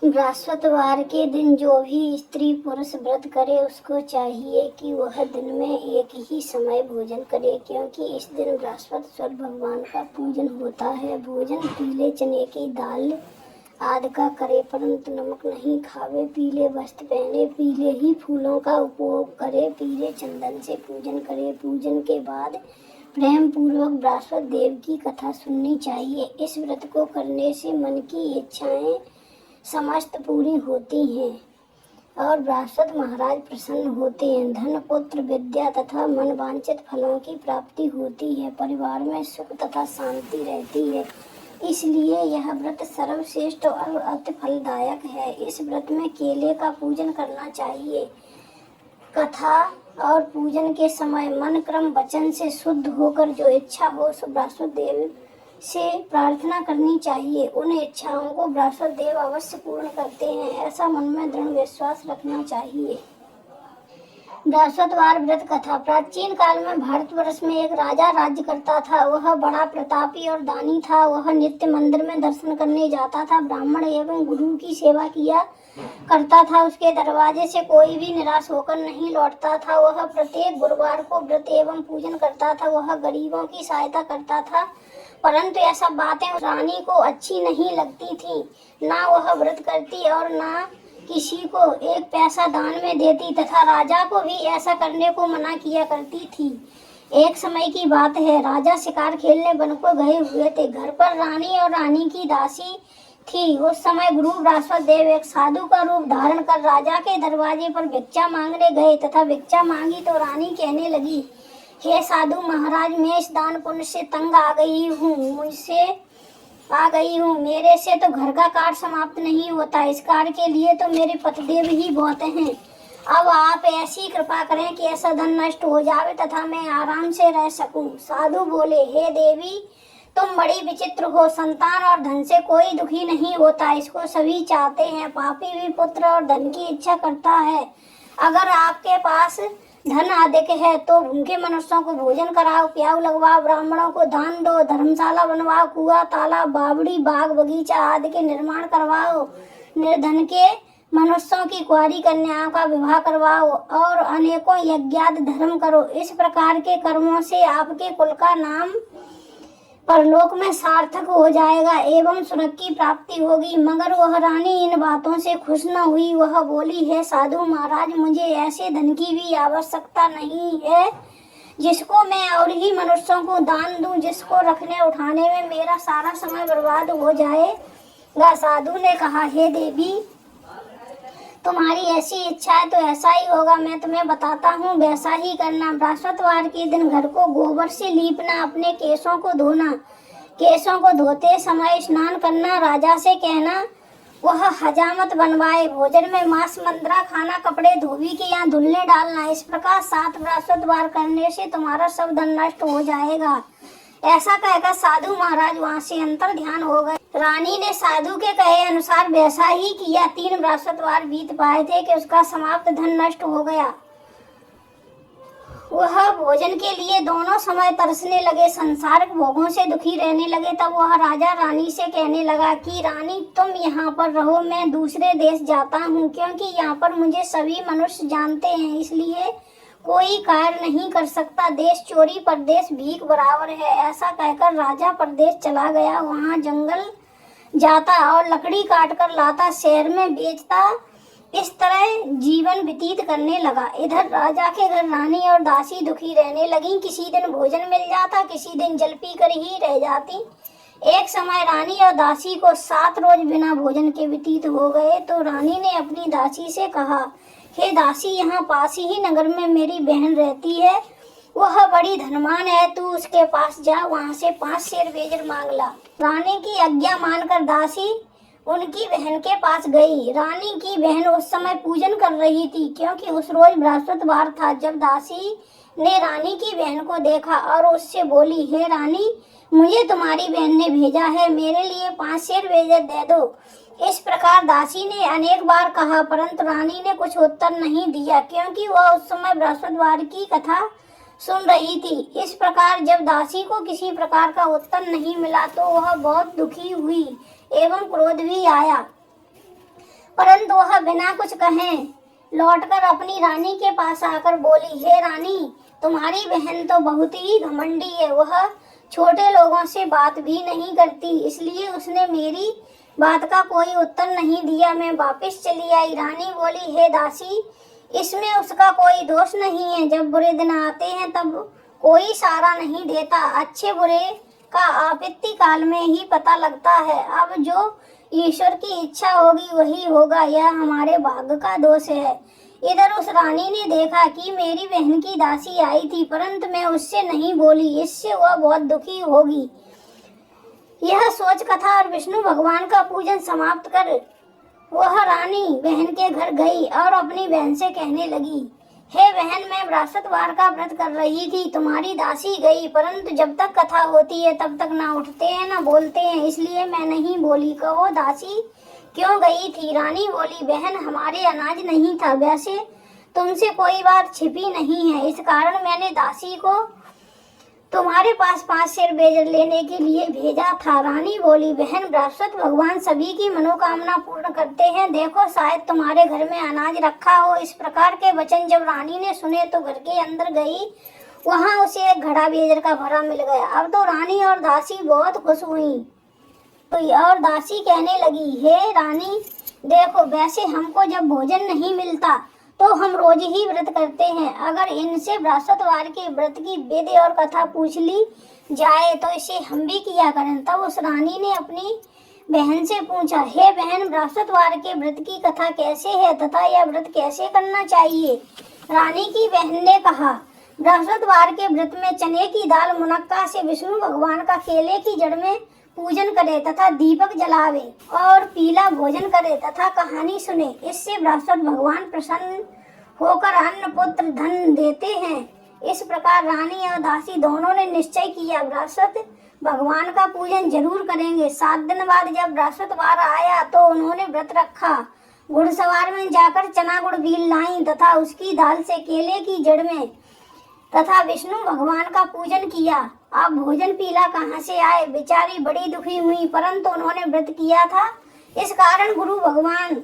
बृहस्पतिवार के दिन जो भी स्त्री पुरुष व्रत करे उसको चाहिए कि वह दिन में एक ही समय भोजन करे, क्योंकि इस दिन बृहस्पतिश्वर भगवान का पूजन होता है। भोजन पीले चने की दाल आदि का करे, परंतु नमक नहीं खावे। पीले वस्त्र पहने, पीले ही फूलों का उपयोग करे, पीले चंदन से पूजन करे। पूजन के बाद प्रेम पूर्वक बृहस्पति देव की कथा सुननी चाहिए। इस व्रत को करने से मन की इच्छाएं समस्त पूरी होती हैं और बृहस्पति महाराज प्रसन्न होते हैं। धन, पुत्र, विद्या तथा मन वांछित फलों की प्राप्ति होती है। परिवार में सुख तथा शांति रहती है। इसलिए यह व्रत सर्वश्रेष्ठ और अति फलदायक है। इस व्रत में केले का पूजन करना चाहिए। कथा और पूजन के समय मन, क्रम, वचन से शुद्ध होकर जो इच्छा हो सो बृहस्पति देव से प्रार्थना करनी चाहिए। उन इच्छाओं को बृहस्पति देव अवश्य पूर्ण करते हैं, ऐसा मन में दृढ़ विश्वास रखना चाहिए। बृहस्पतिवार व्रत कथा। प्राचीन काल में भारतवर्ष में एक राजा राज्य करता था। वह बड़ा प्रतापी और दानी था। वह नित्य मंदिर में दर्शन करने जाता था, ब्राह्मण एवं गुरु की सेवा किया करता था। उसके दरवाजे से कोई भी निराश होकर नहीं लौटता था। वह प्रत्येक गुरुवार को व्रत एवं पूजन करता था। वह गरीबों की सहायता करता था, परंतु यह सब बातें रानी को अच्छी नहीं लगती थी। ना वह व्रत करती और ना किसी को एक पैसा दान में देती तथा राजा को भी ऐसा करने को मना किया करती थी। एक समय की बात है, राजा शिकार खेलने वन को गए हुए थे। घर पर रानी और रानी की दासी थी। उस समय गुरु बृहस्पति देव एक साधु का रूप धारण कर राजा के दरवाजे पर भिक्षा मांगने गए तथा भिक्षा मांगी तो रानी कहने लगी, हे साधु महाराज, मैं इस दान पुण्य से तंग आ गई हूँ। मेरे से तो घर का कार्य समाप्त नहीं होता। इस कार्य के लिए तो मेरे पतिदेव ही बहुत हैं। अब आप ऐसी कृपा करें कि ऐसा धन नष्ट हो जावे तथा मैं आराम से रह सकूं। साधु बोले, हे देवी, तुम बड़ी विचित्र हो। संतान और धन से कोई दुखी नहीं होता, इसको सभी चाहते हैं। पापी भी पुत्र और धन की इच्छा करता है। अगर आपके पास धन अधिक है तो भूखे मनुष्यों को भोजन कराओ, प्याऊ लगवाओ, ब्राह्मणों को दान दो, धर्मशाला बनवाओ, कुआं, तालाब, बावड़ी, बाग, बगीचा आदि के निर्माण करवाओ। निर्धन के मनुष्यों की कुंवारी कन्याओं का विवाह करवाओ और अनेकों यज्ञादि धर्म करो। इस प्रकार के कर्मों से आपके कुल का नाम परलोक में सार्थक हो जाएगा एवं स्वर्ग की प्राप्ति होगी। मगर वह रानी इन बातों से खुश न हुई। वह बोली, है साधु महाराज, मुझे ऐसे धन की भी आवश्यकता नहीं है जिसको मैं और ही मनुष्यों को दान दूं, जिसको रखने उठाने में मेरा सारा समय बर्बाद हो जाएगा। साधु ने कहा, हे देवी, तुम्हारी ऐसी इच्छा है तो ऐसा ही होगा। मैं तुम्हें बताता हूँ, वैसा ही करना। बृहस्पतिवार के दिन घर को गोबर से लीपना, अपने केशों को धोना, केशों को धोते समय स्नान करना, राजा से कहना वह हजामत बनवाए, भोजन में मांस मंद्रा खाना, कपड़े धोबी के यहाँ धुलने डालना। इस प्रकार 7 बृहस्पतिवार करने से तुम्हारा सब धन नष्ट हो जाएगा। ऐसा कहकर साधु महाराज वहाँ से अंतर ध्यान हो गए। रानी ने साधु के कहे अनुसार वैसा ही किया। 3 बृहस्पतिवार बीत पाए थे कि उसका समाप्त धन नष्ट हो गया। वह भोजन के लिए दोनों समय तरसने लगे, संसारिक भोगों से दुखी रहने लगे। तब वह राजा रानी से कहने लगा कि रानी, तुम यहाँ पर रहो, मैं दूसरे देश जाता हूँ, क्योंकि यहाँ पर मुझे सभी मनुष्य जानते हैं, इसलिए कोई कार्य नहीं कर सकता। देश चोरी परदेश भीख बराबर है। ऐसा कहकर राजा परदेश चला गया। वहाँ जंगल जाता और लकड़ी काट कर लाता, शहर में बेचता। इस तरह जीवन व्यतीत करने लगा। इधर राजा के घर रानी और दासी दुखी रहने लगी। किसी दिन भोजन मिल जाता, किसी दिन जल पी कर ही रह जाती। एक समय रानी और दासी को 7 रोज बिना भोजन के व्यतीत हो गए तो रानी ने अपनी दासी से कहा, हे दासी, यहाँ पास ही नगर में मेरी बहन रहती है, वह बड़ी धनवान है, तू उसके पास जा, वहाँ से 5 शेर बेजर मांग ला। रानी की आज्ञा मानकर दासी उनकी बहन के पास गई। रानी की बहन उस समय पूजन कर रही थी, क्योंकि उस रोज बृहस्पतिवार था। जब दासी ने रानी की बहन को देखा और उससे बोली, हे रानी, मुझे तुम्हारी बहन ने भेजा है, मेरे लिए 5 शेर बेजर दे दो। इस प्रकार दासी ने अनेक बार कहा, परंतु रानी ने कुछ उत्तर नहीं दिया, क्योंकि वह उस समय बृहस्पतिवार की कथा सुन रही थी। इस प्रकार जब दासी को किसी प्रकार का उत्तर नहीं मिला तो वह बहुत दुखी हुई एवं क्रोध भी आया। परंतु वह बिना कुछ कहे लौटकर अपनी रानी के पास आकर बोली, हे रानी, तुम्हारी बहन तो बहुत ही घमंडी है। वह छोटे लोगों से बात भी नहीं करती, इसलिए उसने मेरी बात का कोई उत्तर नहीं दिया। मैं वापस चली आई। रानी बोली, हे दासी, इसमें उसका कोई दोष नहीं है। जब बुरे दिन आते हैं तब कोई सहारा नहीं देता। अच्छे बुरे का आपत्ति काल में ही पता लगता है। अब जो ईश्वर की इच्छा होगी वही होगा, यह हमारे भाग्य का दोष है। इधर उस रानी ने देखा कि मेरी बहन की दासी आई थी, परंतु मैं उससे नहीं बोली, इससे वह बहुत दुखी होगी। यह सोच कथा और विष्णु भगवान का पूजन समाप्त कर वह रानी बहन के घर गई और अपनी बहन से कहने लगी, हे बहन, मैं बृहस्पतिवार का व्रत कर रही थी, तुम्हारी दासी गई, परंतु जब तक कथा होती है तब तक ना उठते हैं ना बोलते हैं, इसलिए मैं नहीं बोली। कहो दासी क्यों गई थी? रानी बोली, बहन, हमारे अनाज नहीं था, वैसे तुमसे कोई बात छिपी नहीं है, इस कारण मैंने दासी को तुम्हारे पास 5 सेर बेजर लेने के लिए भेजा था। रानी बोली, बहन, बृहस्पति भगवान सभी की मनोकामना पूर्ण करते हैं, देखो शायद तुम्हारे घर में अनाज रखा हो। इस प्रकार के वचन जब रानी ने सुने तो घर के अंदर गई, वहां उसे एक घड़ा बेजर का भरा मिल गया। अब तो रानी और दासी बहुत खुश हुई और दासी कहने लगी, हे रानी, देखो, वैसे हमको जब भोजन नहीं मिलता तो हम रोज ही व्रत करते हैं, अगर इनसे बृहस्पतिवार के व्रत की विधि और कथा पूछ ली जाए तो इसे हम भी किया करें। तब उस रानी ने अपनी बहन से पूछा, हे बहन, बृहस्पतिवार के व्रत की कथा कैसे है तथा यह व्रत कैसे करना चाहिए? रानी की बहन ने कहा, बृहस्पतिवार के व्रत में चने की दाल मुनक्का से विष्णु भगवान का केले की जड़ में पूजन करे तथा दीपक जलावे और पीला भोजन करे तथा कहानी सुने, इससे बृहस्पति भगवान प्रसन्न होकर अन्न पुत्र धन देते हैं। इस प्रकार रानी और दासी दोनों ने निश्चय किया, बृहस्पति भगवान का पूजन जरूर करेंगे। 7 दिन बाद जब बृहस्पतिवार आया तो उन्होंने व्रत रखा। घुड़सवार में जाकर चना गुड़ बील लाई तथा उसकी दाल से केले की जड़ में तथा विष्णु भगवान का पूजन किया। अब भोजन पीला कहाँ से आए? बेचारी बड़ी दुखी हुई, परंतु उन्होंने व्रत किया था, इस कारण गुरु भगवान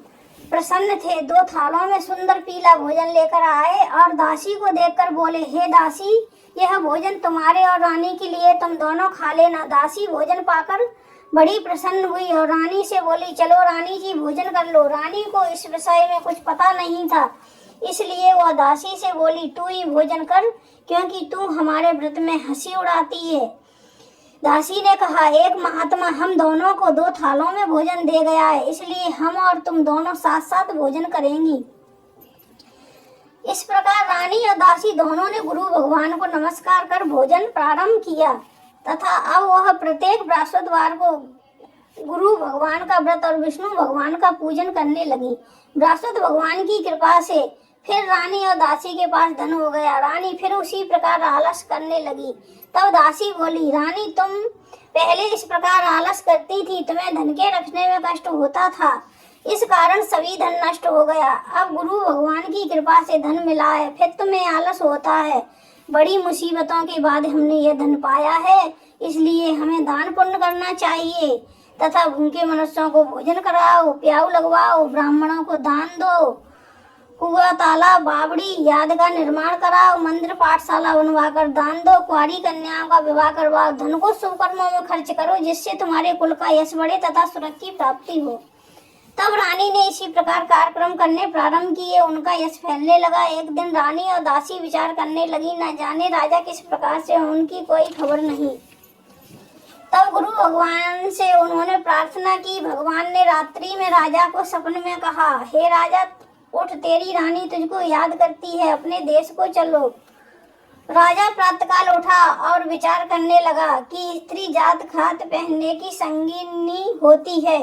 प्रसन्न थे। 2 थालों में सुंदर पीला भोजन लेकर आए और दासी को देखकर बोले, हे दासी, यह भोजन तुम्हारे और रानी के लिए, तुम दोनों खा लेना। दासी भोजन पाकर बड़ी प्रसन्न हुई और रानी से बोली, चलो रानी जी, भोजन कर लो। रानी को इस विषय में कुछ पता नहीं था, इसलिए वह दासी से बोली, तू ही भोजन कर, क्योंकि तू हमारे व्रत में हंसी उड़ाती है। दासी ने कहा, एक महात्मा हम दोनों को 2 थालों में भोजन दे गया है, इसलिए हम और तुम दोनों साथ साथ भोजन करेंगी। इस प्रकार रानी और दासी दोनों ने गुरु भगवान को नमस्कार कर भोजन प्रारंभ किया तथा अब वह प्रत्येक बृहस्पतिवार को गुरु भगवान का व्रत और विष्णु भगवान का पूजन करने लगी। बृहस्पति भगवान की कृपा से फिर रानी और दासी के पास धन हो गया। रानी फिर उसी प्रकार आलस करने लगी। तब दासी बोली, रानी, तुम पहले इस प्रकार आलस करती थी, तुम्हें धन के रखने में कष्ट होता था, इस कारण सभी धन नष्ट हो गया। अब गुरु भगवान की कृपा से धन मिला है, फिर तुम्हें आलस होता है। बड़ी मुसीबतों के बाद हमने यह धन पाया है, इसलिए हमें दान पुण्य करना चाहिए तथा भूखे मनुष्यों को भोजन कराओ, प्याऊ लगवाओ, ब्राह्मणों को दान दो, कुआं, तालाब, बावड़ी याद का निर्माण कराओ, मंदिर पाठशाला बनवाकर दान दो, कुंवारी कन्याओं का विवाह करवाओ, धन को शुभ कर्मों में खर्च करो, जिससे तुम्हारे कुल का यश बढ़े तथा सुरक्षा की प्राप्ति हो। तब रानी ने इसी प्रकार कार्यक्रम करने प्रारंभ किए। उनका यश फैलने लगा। एक दिन रानी और दासी विचार करने लगी, न जाने राजा किस प्रकार से, उनकी कोई खबर नहीं। तब गुरु भगवान से उन्होंने प्रार्थना की। भगवान ने रात्रि में राजा को सपने में कहा, हे राजा, उठ, तेरी रानी तुझको याद करती है, अपने देश को चलो। राजा प्रातःकाल उठा और विचार करने लगा कि स्त्री जात खात पहनने की संगीनी होती है,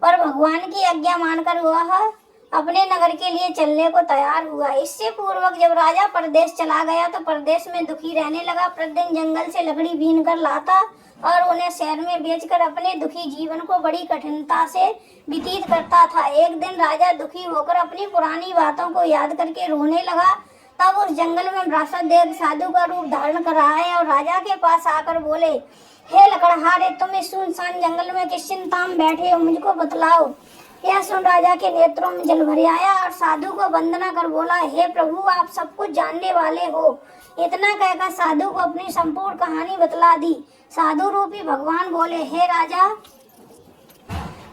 पर भगवान की आज्ञा मानकर वह अपने नगर के लिए चलने को तैयार हुआ। इससे पूर्वक जब राजा परदेश चला गया तो परदेश में दुखी रहने लगा। प्रतिदिन जंगल से लकड़ी बीन कर लाता और उन्हें शहर में बेचकर अपने दुखी जीवन को बड़ी कठिनता से व्यतीत करता था। एक दिन राजा दुखी होकर अपनी पुरानी बातों को याद करके रोने लगा। तब उस जंगल में बृहस्पति साधु का रूप धारण कर आए और राजा के पास आकर बोले, हे लकड़हारे, तुम इस सुनसान जंगल में किस चिंता में बैठे हो, मुझको बतलाओ। यह सुन राजा के नेत्रों में जल भर आया और साधु को वंदना कर बोला, हे प्रभु, आप सब कुछ जानने वाले हो। इतना कहकर साधु को अपनी संपूर्ण कहानी बतला दी। साधु रूपी भगवान बोले, हे राजा,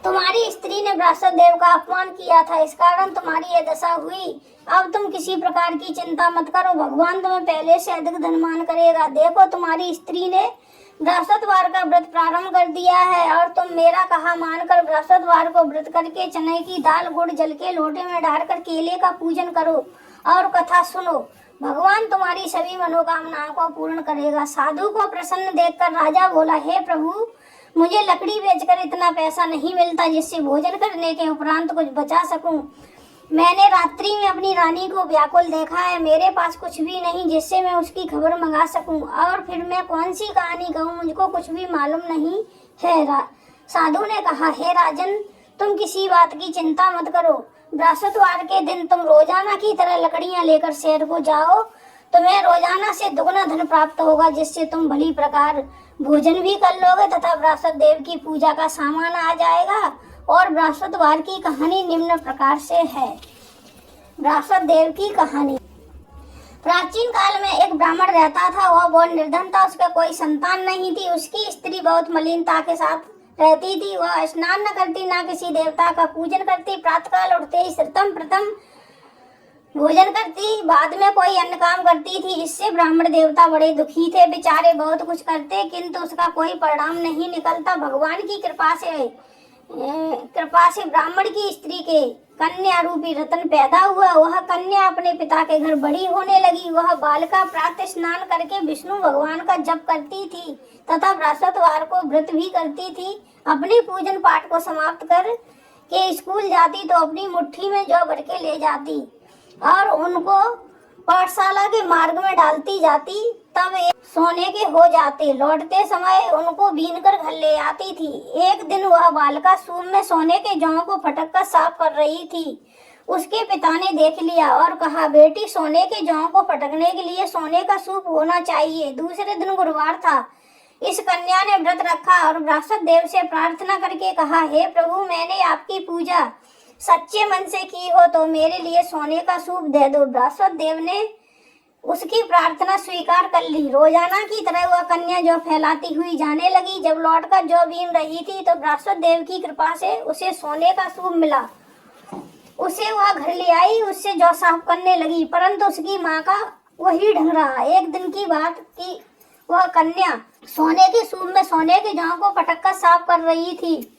तुम्हारी स्त्री ने बृहस्पति देव का अपमान किया था, इस कारण तुम्हारी यह दशा हुई। अब तुम किसी प्रकार की चिंता मत करो, भगवान तुम्हें पहले से अधिक धनमान करेगा। देखो, तुम्हारी स्त्री ने बृहस्पतिवार का व्रत प्रारंभ कर दिया है और तुम मेरा कहा मानकर बृहस्पतिवार को व्रत करके चने की दाल गुड़ जल के लोटे में डालकर केले का पूजन करो और कथा सुनो। भगवान तुम्हारी सभी मनोकामनाओं को पूर्ण करेगा। साधु को प्रसन्न देखकर राजा बोला, हे प्रभु, मुझे लकड़ी बेचकर इतना पैसा नहीं मिलता जिससे भोजन करने के उपरांत कुछ बचा सकूं। मैंने रात्रि में अपनी रानी को व्याकुल देखा है, मेरे पास कुछ भी नहीं जिससे मैं उसकी खबर मंगा सकूं, और फिर मैं कौन सी कहानी कहूं, मुझको कुछ भी मालूम नहीं है। साधु ने कहा, हे राजन, तुम किसी बात की चिंता मत करो। बृहस्पतिवार के दिन तुम रोजाना की तरह लकड़ियां लेकर शहर को जाओ, तुम्हें रोजाना से दुगना धन प्राप्त होगा, जिससे तुम भली प्रकार भोजन भी कर लोगे तथा बृहस्पति देव की पूजा का सामान आ जाएगा। और बृहस्पतिवार की कहानी निम्न प्रकार से है। बृहस्पति देव की कहानी। प्राचीन काल में एक ब्राह्मण रहता था। वह बहुत निर्धन था, उसका कोई संतान नहीं थी। उसकी स्त्री बहुत मलिनता के साथ रहती थी। वह स्नान न करती, न किसी देवता का पूजन करती। प्रातःकाल उठते ही सर्वप्रथम प्रथम भोजन करती, बाद में कोई अन्य काम करती थी। इससे ब्राह्मण देवता बड़े दुखी थे। बेचारे बहुत कुछ करते किंतु उसका कोई परिणाम नहीं निकलता। भगवान की कृपा से ब्राह्मण की स्त्री के कन्या रूपी रतन पैदा हुआ। वह कन्या अपने पिता के घर बड़ी होने लगी। वह बालिका प्रातः स्नान करके विष्णु भगवान का जप करती थी तथा बृहस्पतिवार को व्रत भी करती थी। अपने पूजन पाठ को समाप्त कर के स्कूल जाती तो अपनी मुट्ठी में जौ भर के ले जाती और उनको पाठशाला के मार्ग में डालती जाती। तब सोने के हो जाते। लौटते समय उनको बीन कर घर ले आती थी। एक दिन वह बालिका सूप में सोने के जौ को फटक कर साफ कर रही थी। उसके पिता ने देख लिया और कहा, बेटी, सोने के जौ को फटकने के लिए सोने का सूप होना चाहिए। दूसरे दिन गुरुवार था। इस कन्या ने व्रत रखा और बृहस्पति देव से प्रार्थना करके कहा, हे प्रभु, मैंने आपकी पूजा सच्चे मन से की हो तो मेरे लिए सोने का सूप दे दो। बृहस्पति देव ने उसकी प्रार्थना स्वीकार कर ली। रोजाना की तरह वह कन्या जौ फैलाती हुई जाने लगी। जब लौटकर जौ बीन रही थी तो बृहस्पति देव की कृपा से उसे सोने का सूप मिला। उसे वह घर ले आई, उससे जौ साफ करने लगी, परंतु उसकी माँ का वही ढंग रहा। एक दिन की बात की वह कन्या सोने के सूप में सोने के जौ को पटक कर साफ कर रही थी।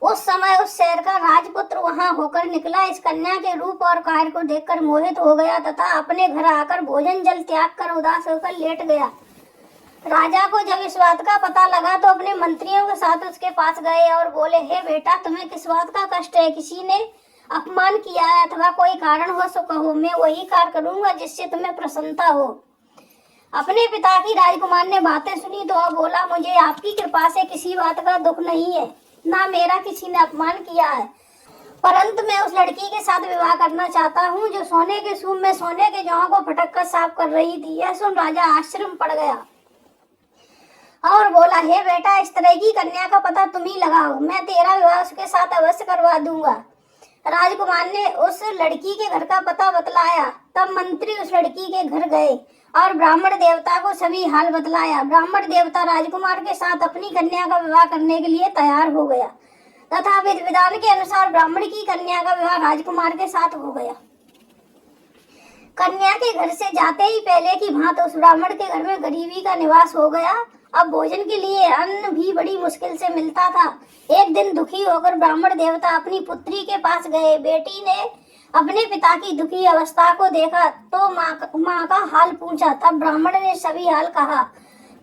उस समय उस शहर का राजपुत्र वहां होकर निकला। इस कन्या के रूप और कार्य को देखकर मोहित हो गया तथा अपने घर आकर भोजन जल त्याग कर उदास होकर लेट गया। राजा को जब इस बात का पता लगा तो अपने मंत्रियों के साथ उसके पास गए और बोले, हे बेटा, तुम्हें किस बात का कष्ट है? किसी ने अपमान किया है अथवा कोई कारण हो सो कहो, मैं वही कार्य करूंगा जिससे तुम्हें प्रसन्नता हो। अपने पिता की राजकुमार ने बातें सुनी तो वह बोला, मुझे आपकी कृपा से किसी बात का दुख नहीं है, ना मेरा किसी ने अपमान किया है, परंतु मैं उस लड़की के साथ विवाह करना चाहता हूँ जो सोने के सूप में सोने के जौ को फटक कर साफ कर रही थी। यह सुन राजा आश्चर्य में पड़ गया और बोला, हे बेटा, इस तरह की कन्या का पता तुम ही लगाओ, मैं तेरा विवाह उसके साथ अवश्य करवा दूंगा। राजकुमार ने उस लड़की के घर का पता बतलाया। तब मंत्री उस लड़की के घर गए और ब्राह्मण देवता को सभी हाल बतलाया। ब्राह्मण देवता राजकुमार के साथ अपनी कन्या का विवाह करने के लिए तैयार हो गया तथा विधि विधान के अनुसार ब्राह्मण की कन्या का विवाह राजकुमार के साथ हो गया। कन्या के घर से जाते ही पहले की भांति उस ब्राह्मण के घर में गरीबी का निवास हो गया। अब भोजन के लिए अन्न भी बड़ी मुश्किल से मिलता था। एक दिन दुखी होकर ब्राह्मण देवता अपनी पुत्री के पास गए। बेटी ने अपने पिता की दुखी अवस्था को देखा तो माँ का हाल पूछा। तब ब्राह्मण ने सभी हाल कहा।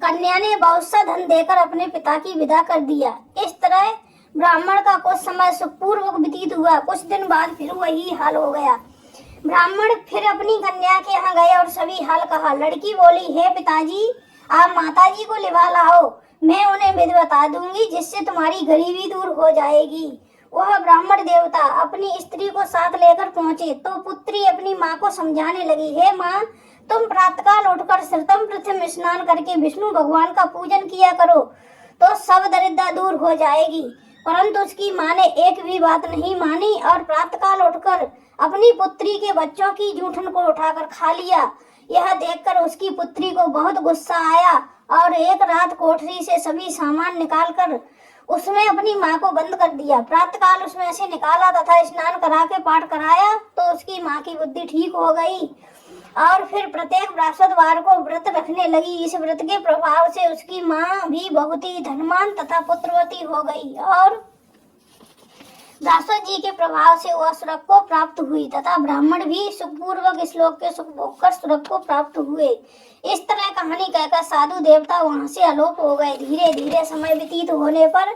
कन्या ने बहुत सा धन देकर अपने पिता की विदा कर दिया। इस तरह ब्राह्मण का कुछ समय सुखपूर्वक व्यतीत हुआ। कुछ दिन बाद फिर वही हाल हो गया। ब्राह्मण फिर अपनी कन्या के यहाँ गए और सभी हाल कहा। लड़की बोली, हे पिताजी, आप माताजी को लिवा लाओ, मैं उन्हें विधि बता दूंगी जिससे तुम्हारी गरीबी दूर हो जाएगी। वह ब्राह्मण देवता अपनी स्त्री को साथ लेकर पहुंचे तो पुत्री अपनी माँ को समझाने लगी, हे माँ, तुम प्रातःकाल उठकर सर्वप्रथम स्नान करके विष्णु भगवान का पूजन किया करो तो सब दरिद्रता दूर हो जाएगी। परंतु उसकी माँ ने एक भी बात नहीं मानी और प्रातःकाल उठकर अपनी पुत्री के बच्चों की जूठन को उठाकर खा लिया। यह देखकर उसकी पुत्री को बहुत गुस्सा आया और एक रात कोठरी से सभी सामान निकालकर उसमें अपनी माँ को बंद कर दिया। प्रातःकाल उसमें से निकाला तथा स्नान करा के पाठ कराया तो उसकी माँ की बुद्धि ठीक हो गई और फिर प्रत्येक बृहस्पतिवार को व्रत रखने लगी। इस व्रत के प्रभाव से उसकी माँ भी बहुत ही धनवान तथा पुत्रवती हो गई और बृहस्पति जी के प्रभाव से वह स्वर्ग को प्राप्त हुई तथा ब्राह्मण भी सुखपूर्वक इस लोक के सुख भोग कर स्वर्ग को प्राप्त हुए। इस तरह कहानी कहकर साधु देवता वहां से अलोप हो गए। धीरे धीरे समय व्यतीत होने पर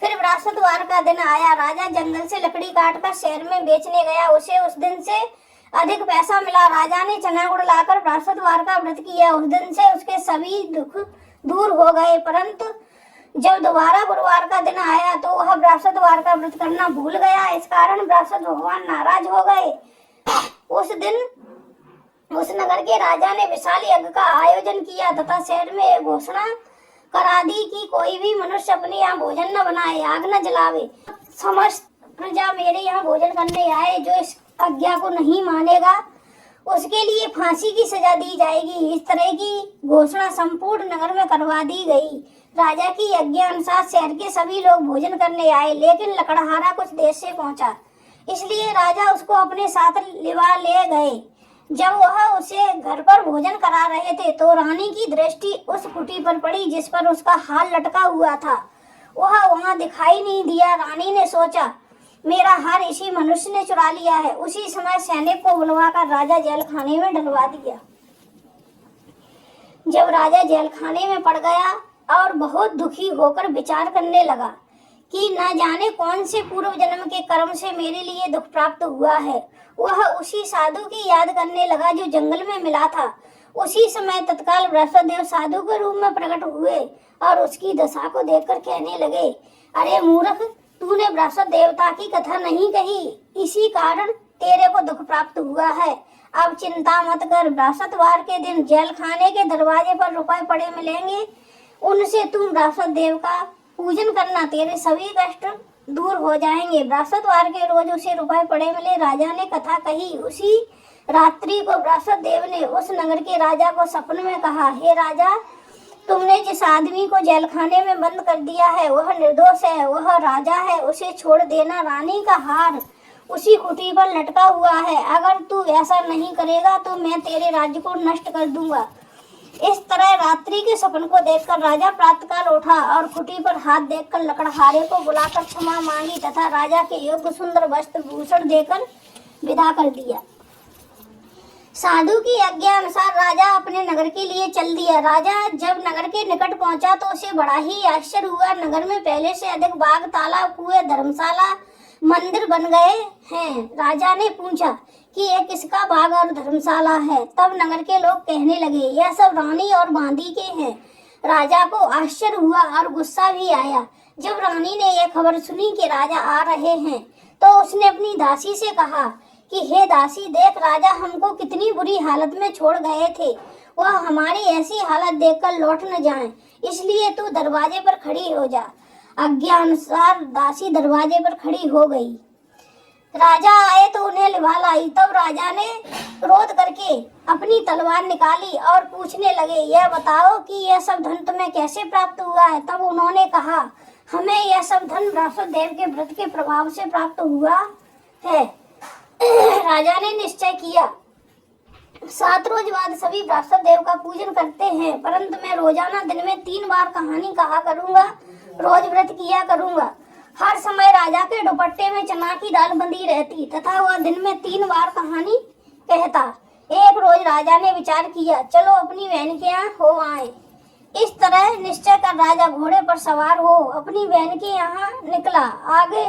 फिर बृहस्पतिवार का दिन आया। राजा जंगल से लकड़ी काटकर शहर में बेचने गया। उसे उस दिन से अधिक पैसा मिला। राजा ने चना गुड़ लाकर बृहस्पतिवार का व्रत किया। उस दिन से उसके सभी दुख दूर हो गए। परंतु जब दोबारा गुरुवार का दिन आया तो वह बृहस्पतिवार का व्रत करना भूल गया। इस कारण बृहस्पति भगवान नाराज हो गए। उस दिन उस नगर के राजा ने विशाल यज्ञ का आयोजन किया तथा शहर में एक घोषणा करा दी कि कोई भी मनुष्य अपने यहाँ भोजन न बनाए, आग न जलावे। समस्त प्रजा मेरे यहाँ भोजन करने आए। जो इस आज्ञा को नहीं मानेगा उसके लिए फांसी की सजा दी जाएगी। इस तरह की घोषणा संपूर्ण नगर में करवा दी गई। राजा की आज्ञा अनुसार शहर के सभी लोग भोजन करने आए, लेकिन लकड़हारा कुछ देर से पहुंचा, इसलिए राजा उसको अपने साथ लिवा ले गए। जब वह उसे घर पर भोजन करा रहे थे तो रानी की दृष्टि उस कुटी पर पड़ी जिस पर उसका हार लटका हुआ था। वह वहां दिखाई नहीं दिया। रानी ने सोचा मेरा हार इसी मनुष्य ने चुरा लिया है। उसी समय सैनिक को बुलवाकर राजा जेल खाने में डलवा दिया। जब राजा जेल खाने में पड़ गया और बहुत दुखी होकर विचार करने लगा कि न जाने कौन से पूर्व जन्म के कर्म से मेरे लिए दुख प्राप्त हुआ है, वह उसी साधु की याद करने लगा जो जंगल में मिला था। उसी समय तत्काल बृहस्पति देव साधु के रूप में प्रकट हुए और उसकी दशा को देखकर कहने लगे, अरे मूर्ख, तूने बृहस्पति देवता की कथा नहीं कही, इसी कारण तेरे को दुख प्राप्त हुआ है। अब चिंता मत कर, बृहस्पतिवार के दिन जेल खाने के दरवाजे पर रुपए पड़े मिलेंगे, उनसे तुम बृहस्पति देव का पूजन करना, तेरे सभी कष्ट दूर हो जाएंगे। बृहस्पतिवार के रोज उसे रुपए पड़े मिले। राजा ने कथा कही। उसी रात्रि को बृहस्पति देव ने उस नगर के राजा को सपने में कहा, हे राजा, तुमने जिस आदमी को जेल खाने में बंद कर दिया है वह निर्दोष है, वह राजा है, उसे छोड़ देना। रानी का हार उसी कुटी पर लटका हुआ है। अगर तू ऐसा नहीं करेगा तो मैं तेरे राज्य को नष्ट कर दूंगा। इस तरह रात्रि के सपन को देखकर राजा प्रातःकाल उठा और कुटी पर हाथ देखकर लकड़हारे को बुलाकर क्षमा मांगी तथा राजा के योग्य सुंदर वस्त्र भूषण देकर विदा कर दिया। साधु की आज्ञा अनुसार राजा अपने नगर के लिए चल दिया। राजा जब नगर के निकट पहुंचा तो उसे बड़ा ही आश्चर्य हुआ। नगर में पहले से अधिक बाग, तालाब, कुएं, धर्मशाला, मंदिर बन गए हैं। राजा ने पूछा कि यह किसका बाग और धर्मशाला है। तब नगर के लोग कहने लगे, यह सब रानी और बांदी के हैं। राजा को आश्चर्य हुआ और गुस्सा भी आया। जब रानी ने यह खबर सुनी कि राजा आ रहे हैं तो उसने अपनी दासी से कहा कि हे दासी, देख राजा हमको कितनी बुरी हालत में छोड़ गए थे। वह हमारी ऐसी हालत देखकर लौट न जाएं, इसलिए तू दरवाजे पर खड़ी हो जा। आज्ञा अनुसार दासी दरवाजे पर खड़ी हो गई। राजा आए तो उन्हें लिवा लाई। तब राजा ने क्रोध करके अपनी तलवार निकाली और पूछने लगे, यह बताओ कि यह सब धन तुम्हें कैसे प्राप्त हुआ है। तब उन्होंने कहा, हमें यह सब धन बृहस्पति देव के व्रत के प्रभाव से प्राप्त हुआ है। राजा ने निश्चय किया, 7 रोज बाद सभी बृहस्पति देव का पूजन करते हैं, परंतु मैं रोजाना दिन में 3 बार कहानी कहा करूंगा, रोज व्रत किया करूंगा। हर समय राजा के दुपट्टे में चना की दाल बंधी रहती तथा वह दिन में 3 बार कहानी कहता। एक रोज राजा ने विचार किया, चलो अपनी बहन के यहाँ हो आए। इस तरह निश्चय कर राजा घोड़े पर सवार हो अपनी बहन के यहाँ निकला। आगे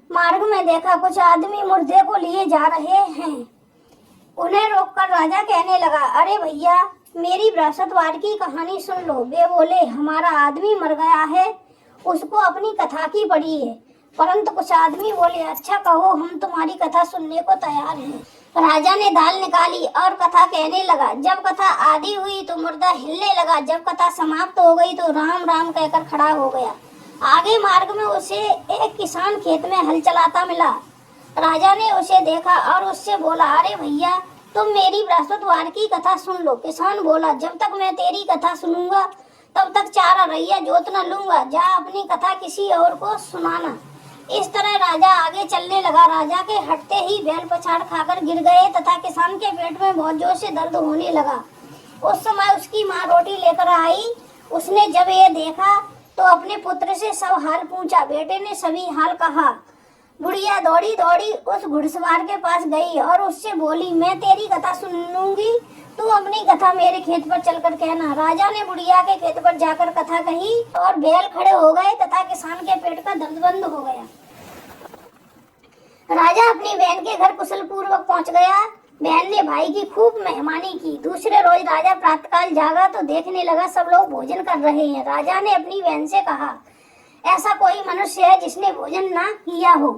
मार्ग में देखा कुछ आदमी मुर्दे को लिए जा रहे हैं। उन्हें रोककर राजा कहने लगा, अरे भैया, मेरी बृहस्पतिवार की कहानी सुन लो। वे बोले, हमारा आदमी मर गया है, उसको अपनी कथा की पड़ी है। परंतु कुछ आदमी बोले, अच्छा कहो, हम तुम्हारी कथा सुनने को तैयार हैं। राजा ने दाल निकाली और कथा कहने लगा। जब कथा आधी हुई तो मुर्दा हिलने लगा। जब कथा समाप्त हो गई तो राम राम कहकर खड़ा हो गया। आगे मार्ग में उसे एक किसान खेत में हल चलाता मिला। राजा ने उसे देखा और उससे बोला, अरे भैया, तुम मेरी बृहस्पतिवार की कथा सुन लो। किसान बोला, जब तक मैं तेरी कथा सुनूंगा तब तक 4 रैया जोत न लूंगा। जा अपनी कथा किसी और को सुनाना। इस तरह राजा आगे चलने लगा। राजा के हटते ही बैल पछाड़ खाकर गिर गए तथा किसान के पेट में बहुत जोर से दर्द होने लगा। उस समय उसकी माँ रोटी लेकर आई। उसने जब ये देखा तो अपने पुत्र से सब हाल पूछा। बेटे ने सभी हाल कहा। बुढ़िया दौड़ी दौड़ी उस घुड़सवार के पास गई और उससे बोली, मैं तेरी कथा सुनूंगी, तू अपनी कथा मेरे खेत पर चलकर कहना। राजा ने बुढ़िया के खेत पर जाकर कथा कही और बैल खड़े हो गए तथा किसान के पेट का दर्द बंद हो गया। राजा अपनी बहन के घर कुशल पूर्वक पहुंच गया। बहन ने भाई की खूब मेहमानी की। दूसरे रोज राजा प्रातःकाल जागा तो देखने लगा सब लोग भोजन कर रहे हैं। राजा ने अपनी बहन से कहा, ऐसा कोई मनुष्य है जिसने भोजन ना किया हो,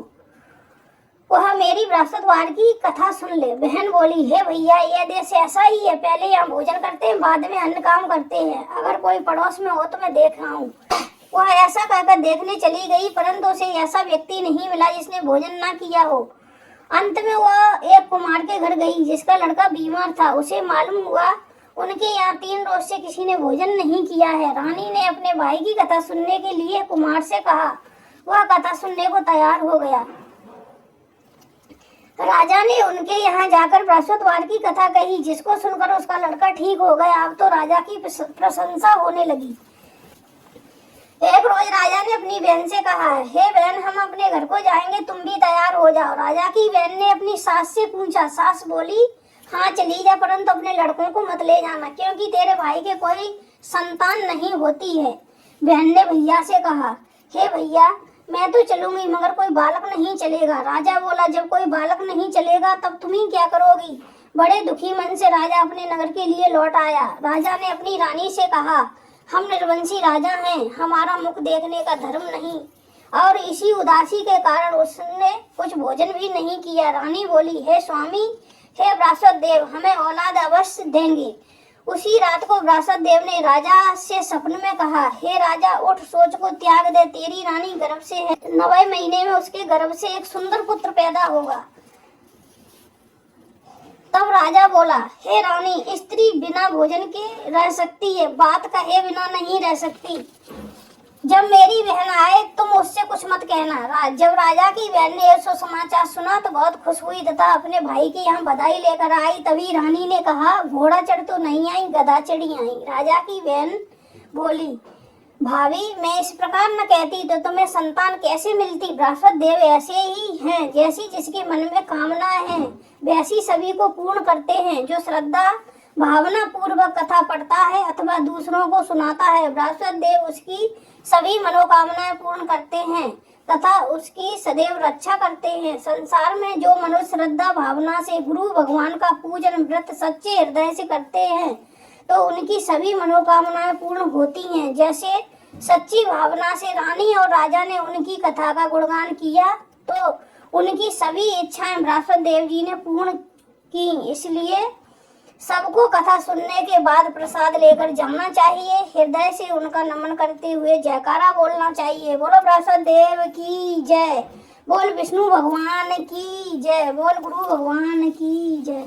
वह मेरी बृहस्पतिवार की कथा सुन ले। बहन बोली, हे भैया, यह देश ऐसा ही है, पहले यहाँ भोजन करते हैं, बाद में अन्य काम करते हैं। अगर कोई पड़ोस में हो तो मैं देख रहा हूँ। वह ऐसा कहकर देखने चली गई, परंतु उसे ऐसा व्यक्ति नहीं मिला जिसने भोजन ना किया हो। अंत में वह एक कुम्हार के घर गई जिसका लड़का बीमार था। उसे मालूम हुआ उनके यहाँ 3 रोज से किसी ने भोजन नहीं किया है। रानी ने अपने भाई की कथा सुनने के लिए कुम्हार से कहा। वह कथा सुनने को तैयार हो गया। राजा ने उनके यहाँ जाकर बृहस्पतिवार की कथा कही, जिसको सुनकर उसका लड़का ठीक हो गया। अब तो राजा की प्रशंसा होने लगी। एक रोज राजा ने अपनी बहन से कहा, हे बहन, हम अपने घर को जाएंगे, तुम भी तैयार हो जाओ। राजा की बहन ने अपनी सास से पूछा। सास बोली, हाँ चली जा, परंतु अपने लड़कों को मत ले जाना, क्योंकि तेरे भाई के कोई संतान नहीं होती है। बहन ने भैया से कहा, हे भैया, मैं तो चलूंगी मगर कोई बालक नहीं चलेगा। राजा बोला, जब कोई बालक नहीं चलेगा तब तुम ही क्या करोगी। बड़े दुखी मन से राजा अपने नगर के लिए लौट आया। राजा ने अपनी रानी से कहा, हम निर्वंशी राजा हैं, हमारा मुख देखने का धर्म नहीं, और इसी उदासी के कारण उसने कुछ भोजन भी नहीं किया। रानी बोली, हे स्वामी, हे बृहस्पति देव, हमें औलाद अवश्य देंगे। उसी रात को बृहस्पति देव ने राजा से सपने में कहा, हे राजा, उठ, सोच को त्याग दे, तेरी रानी गर्भ से है, 9वें महीने में उसके गर्भ से एक सुंदर पुत्र पैदा होगा। तब राजा बोला, हे रानी, स्त्री बिना भोजन के रह सकती है, बात कहे बिना नहीं रह सकती। जब मेरी बहन आए तुम उससे कुछ मत कहना। जब राजा की बहन ने ऐसा समाचार सुना तो बहुत खुश हुई तथा अपने भाई की यहाँ बधाई लेकर आई। तभी रानी ने कहा, घोड़ा चढ़ तो नहीं आई, गधा चढ़ी आई। राजा की बहन बोली, भाभी, मैं इस प्रकार न कहती तो तुम्हें संतान कैसे मिलती। बृहस्पति देव ऐसे ही हैं, जैसी जिसके मन में कामना है वैसी सभी को पूर्ण करते हैं। जो श्रद्धा भावना पूर्वक कथा पढ़ता है अथवा दूसरों को सुनाता है, बृहस्पति देव उसकी सभी मनोकामनाएं पूर्ण करते हैं तथा उसकी सदैव रक्षा करते हैं। संसार में जो मनुष्य श्रद्धा भावना से गुरु भगवान का पूजन व्रत सच्चे हृदय से करते हैं तो उनकी सभी मनोकामनाएं पूर्ण होती हैं। जैसे सच्ची भावना से रानी और राजा ने उनकी कथा का गुणगान किया तो उनकी सभी इच्छाएं बृहस्पति देव जी ने पूर्ण की। इसलिए सबको कथा सुनने के बाद प्रसाद लेकर जाना चाहिए। हृदय से उनका नमन करते हुए जयकारा बोलना चाहिए। बोलो बृहस्पति देव की जय, बोल विष्णु भगवान की जय, बोल गुरु भगवान की जय।